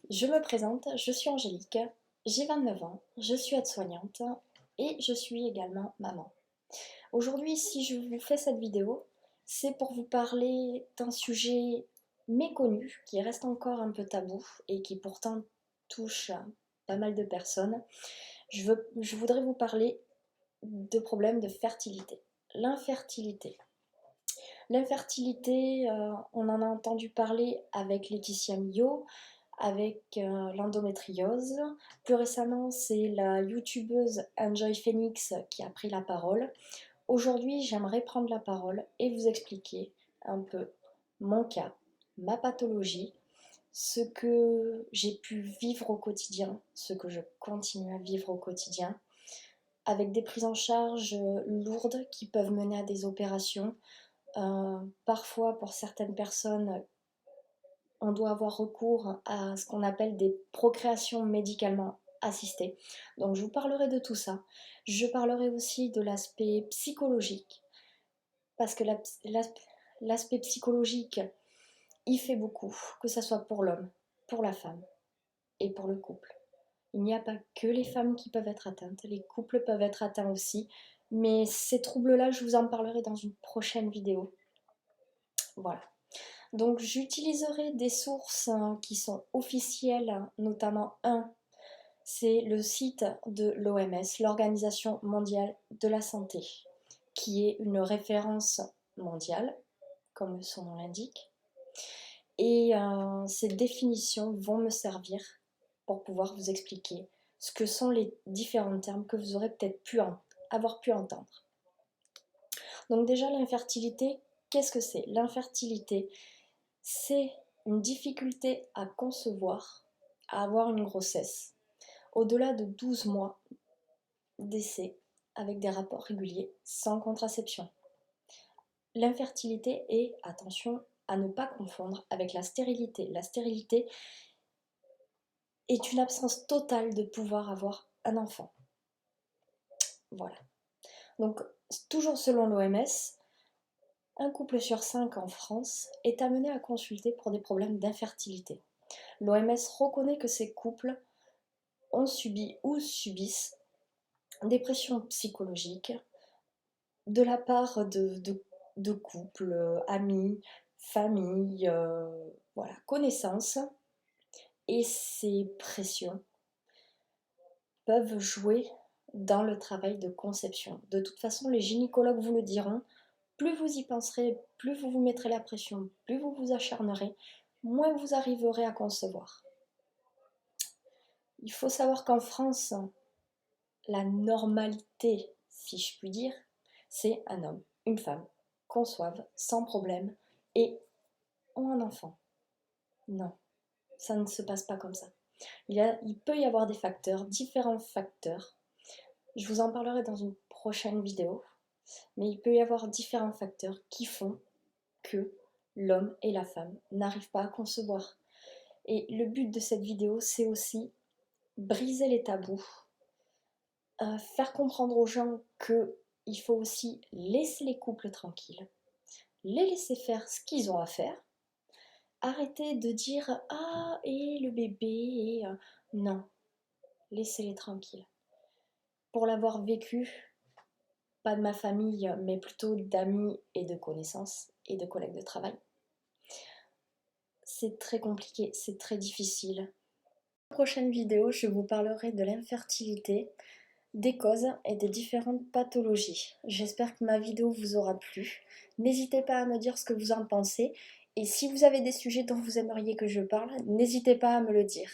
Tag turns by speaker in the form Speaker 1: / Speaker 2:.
Speaker 1: Je me présente, je suis Angélique, j'ai 29 ans, je suis aide-soignante et je suis également maman. Aujourd'hui, si je vous fais cette vidéo, c'est pour vous parler d'un sujet méconnu qui reste encore un peu tabou et qui pourtant touche pas mal de personnes. Je voudrais vous parler de problèmes de fertilité. L'infertilité. L'infertilité, on en a entendu parler avec Laetitia Millot, avec l'endométriose. Plus récemment, c'est la youtubeuse Enjoy Phoenix qui a pris la parole. Aujourd'hui, j'aimerais prendre la parole et vous expliquer un peu mon cas, ma pathologie, ce que j'ai pu vivre au quotidien, ce que je continue à vivre au quotidien, avec des prises en charge lourdes qui peuvent mener à des opérations. Parfois, pour certaines personnes, on doit avoir recours à ce qu'on appelle des procréations médicalement assistées. Donc je vous parlerai de tout ça. Je parlerai aussi de l'aspect psychologique, parce que l'aspect psychologique, il fait beaucoup, que ce soit pour l'homme, pour la femme et pour le couple. Il n'y a pas que les femmes qui peuvent être atteintes, les couples peuvent être atteints aussi, mais ces troubles-là, je vous en parlerai dans une prochaine vidéo. Voilà. Donc j'utiliserai des sources qui sont officielles, notamment c'est le site de l'OMS, l'Organisation mondiale de la santé, qui est une référence mondiale, comme son nom l'indique. Et ces définitions vont me servir pour pouvoir vous expliquer ce que sont les différents termes que vous aurez peut-être avoir pu entendre. Donc déjà, l'infertilité, qu'est-ce que c'est? L'infertilité, c'est une difficulté à concevoir, à avoir une grossesse, au-delà de 12 mois d'essai avec des rapports réguliers sans contraception. L'infertilité est, attention à ne pas confondre avec la stérilité. La stérilité est une absence totale de pouvoir avoir un enfant. Voilà. Donc, toujours selon l'OMS, un couple sur 5 en France est amené à consulter pour des problèmes d'infertilité. L'OMS reconnaît que ces couples ont subi ou subissent des pressions psychologiques de la part de couples, amis, famille, voilà, connaissances. Et ces pressions peuvent jouer dans le travail de conception. De toute façon, les gynécologues vous le diront, plus vous y penserez, plus vous vous mettrez la pression, plus vous vous acharnerez, moins vous arriverez à concevoir. Il faut savoir qu'en France, la normalité, si je puis dire, c'est un homme, une femme, conçoivent sans problème et ont un enfant. Non, ça ne se passe pas comme ça. Il peut y avoir des facteurs, différents facteurs. Je vous en parlerai dans une prochaine vidéo, mais il peut y avoir différents facteurs qui font que l'homme et la femme n'arrivent pas à concevoir. Et le but de cette vidéo, c'est aussi briser les tabous, faire comprendre aux gens qu'il faut aussi laisser les couples tranquilles, les laisser faire ce qu'ils ont à faire, arrêter de dire ah et le bébé et non, laissez-les tranquilles. Pour l'avoir vécu, pas de ma famille, mais plutôt d'amis et de connaissances et de collègues de travail. C'est très compliqué, c'est très difficile. Dans la prochaine vidéo, je vous parlerai de l'infertilité, des causes et des différentes pathologies. J'espère que ma vidéo vous aura plu. N'hésitez pas à me dire ce que vous en pensez. Et si vous avez des sujets dont vous aimeriez que je parle, n'hésitez pas à me le dire.